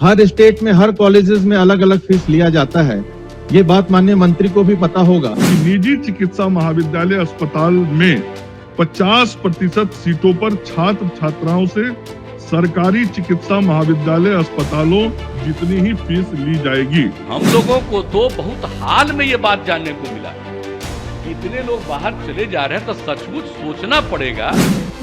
हर state में हर colleges में अलग अलग फीस लिया जाता है। ये बात माननीय मंत्री को भी पता होगा। निजी चिकित्सा महाविद्यालय अस्पताल में 50% सीटों पर छात्र छात्राओं से सरकारी चिकित्सा महाविद्यालय अस्पतालों जितनी ही फीस ली जाएगी। हम लोगों को तो बहुत हाल में ये बात जानने को मिला, इतने लोग बाहर चले जा रहे हैं तो सचमुच सोचना पड़ेगा।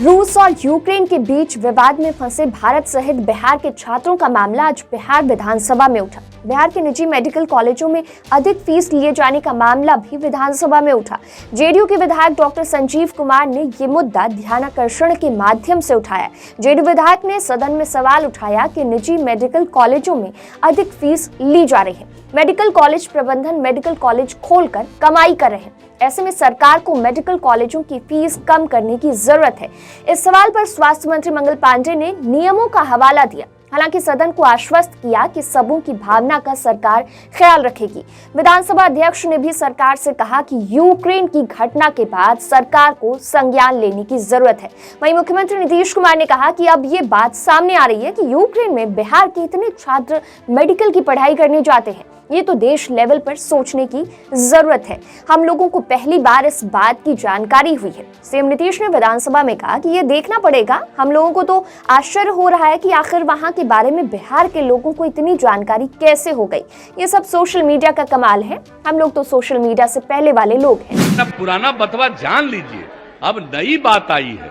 रूस और यूक्रेन के बीच विवाद में फंसे भारत सहित बिहार के छात्रों का मामला आज बिहार विधानसभा में उठा। बिहार के निजी मेडिकल कॉलेजों में अधिक फीस लिए जाने का मामला भी विधानसभा में उठा। जेडीयू के विधायक डॉक्टर संजीव कुमार ने ये मुद्दा ध्यानाकर्षण के माध्यम से उठाया। जेडीयू विधायक ने सदन में सवाल उठाया कि निजी मेडिकल कॉलेजों में अधिक फीस ली जा रही है। मेडिकल कॉलेज प्रबंधन मेडिकल कॉलेज खोलकर कमाई कर रहे हैं, ऐसे में सरकार को मेडिकल कॉलेजों की फीस कम करने की जरूरत है। इस सवाल पर स्वास्थ्य मंत्री मंगल पांडे ने नियमों का हवाला दिया। हालांकि सदन को आश्वस्त किया कि सबों की भावना का सरकार ख्याल रखेगी। विधानसभा अध्यक्ष ने भी सरकार से कहा कि यूक्रेन की घटना के बाद सरकार को संज्ञान लेने की जरूरत है। वहीं मुख्यमंत्री नीतीश कुमार ने कहा कि अब ये बात सामने आ रही है कि यूक्रेन में बिहार के इतने छात्र मेडिकल की पढ़ाई करने जाते हैं, ये तो देश लेवल पर सोचने की जरूरत है। हम लोगों को पहली बार इस बात की जानकारी हुई है। सीएम नीतीश ने विधानसभा में कहा कि ये देखना पड़ेगा। हम लोगों को तो आश्चर्य हो रहा है कि आखिर वहां के बारे में बिहार के लोगों को इतनी जानकारी कैसे हो गई। ये सब सोशल मीडिया का कमाल है। हम लोग तो सोशल मीडिया से पहले वाले लोग हैं। पुराना बतवा जान लीजिए, अब नई बात आई है।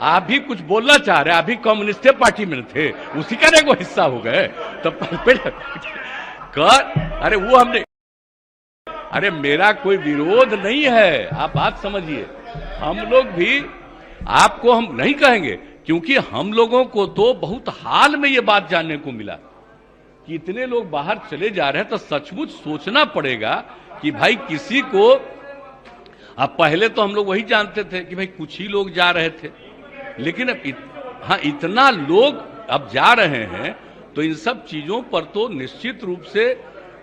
आप भी कुछ बोलना चाह रहे हैं, अभी कम्युनिस्ट पार्टी में थे, उसी का एक हिस्सा हो गए तो अरे वो हमने, अरे मेरा कोई विरोध नहीं है, आप बात समझिए। हम लोग भी आपको हम नहीं कहेंगे, क्योंकि हम लोगों को तो बहुत हाल में ये बात जानने को मिला कि इतने लोग बाहर चले जा रहे हैं तो सचमुच सोचना पड़ेगा कि भाई किसी को, अब पहले तो हम लोग वही जानते थे कि भाई कुछ ही लोग जा रहे थे, लेकिन अब हाँ इतना लोग अब जा रहे हैं तो इन सब चीजों पर तो निश्चित रूप से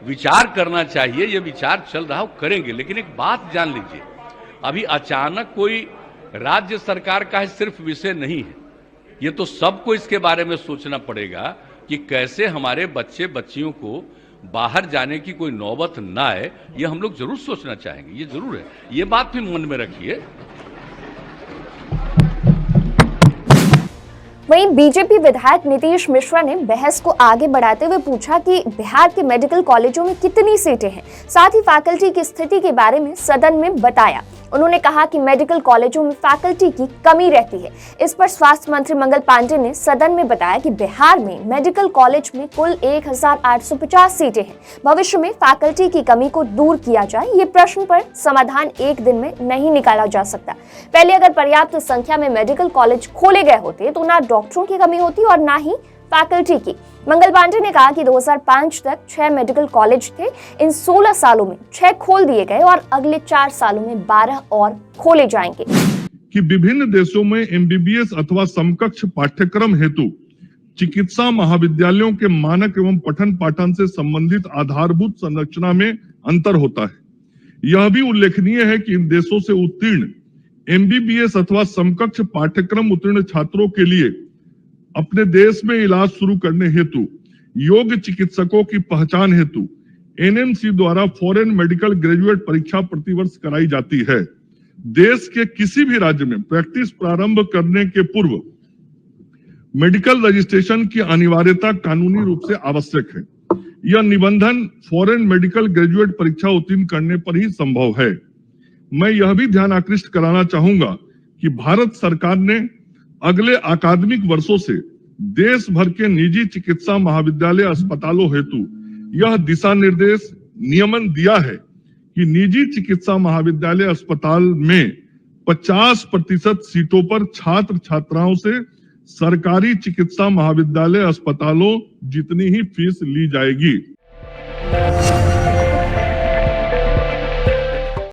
विचार करना चाहिए। ये विचार चल रहा हो, करेंगे। लेकिन एक बात जान लीजिए, अभी अचानक कोई राज्य सरकार का सिर्फ विषय नहीं है, ये तो सबको इसके बारे में सोचना पड़ेगा कि कैसे हमारे बच्चे बच्चियों को बाहर जाने की कोई नौबत ना आए। ये हम लोग जरूर सोचना चाहेंगे, ये जरूर है। ये बात भी मन में रखिए। वहीं बीजेपी विधायक नीतीश मिश्रा ने बहस को आगे बढ़ाते हुए पूछा कि बिहार के मेडिकल कॉलेजों में कितनी सीटें हैं, साथ ही फैकल्टी की स्थिति के बारे में सदन में बताया। उन्होंने कहा कि मेडिकल कॉलेजों में फैकल्टी की कमी रहती है। इस पर स्वास्थ्य मंत्री मंगल पांडे ने सदन में बताया कि बिहार में मेडिकल कॉलेज में कुल 1850 सीटें हैं। भविष्य में फैकल्टी की कमी को दूर किया जाए, ये प्रश्न पर समाधान एक दिन में नहीं निकाला जा सकता। पहले अगर पर्याप्त संख्या में मेडिकल कॉलेज खोले गए होते तो ना डॉक्टरों की कमी होती और ना ही फैकल्टी की। मंगल पांडे ने कहा कि 2005 तक 6 मेडिकल कॉलेज थे। इन 16 सालों में 6 खोल दिए गए और अगले 4 सालों में 12 और खोले जाएंगे। कि विभिन्न देशों में एमबीबीएस अथवा समकक्ष पाठ्यक्रम हेतु चिकित्सा महाविद्यालयों के मानक एवं पठन पाठन से संबंधित आधारभूत संरचना में अंतर होता है। यह भी उल्लेखनीय है कि इन देशों से उत्तीर्ण एमबीबीएस अथवा समकक्ष पाठ्यक्रम उत्तीर्ण छात्रों के लिए अपने देश में इलाज शुरू करने हेतु योग्य चिकित्सकों की पहचान हेतु एनएमसी द्वारा फॉरेन मेडिकल ग्रेजुएट परीक्षा प्रतिवर्ष कराई जाती है। देश के किसी भी राज्य में प्रैक्टिस प्रारंभ करने के पूर्व मेडिकल रजिस्ट्रेशन की अनिवार्यता कानूनी रूप से आवश्यक है। यह निबंधन फॉरेन मेडिकल ग्रेजुएट परीक्षा उत्तीर्ण करने पर ही संभव है। मैं यह भी ध्यान आकृष्ट कराना चाहूंगा कि भारत सरकार ने अगले अकादमिक वर्षों से देश भर के निजी चिकित्सा महाविद्यालय अस्पतालों हेतु यह दिशा निर्देश नियमन दिया है कि निजी चिकित्सा महाविद्यालय अस्पताल में 50% सीटों पर छात्र छात्राओं से सरकारी चिकित्सा महाविद्यालय अस्पतालों जितनी ही फीस ली जाएगी।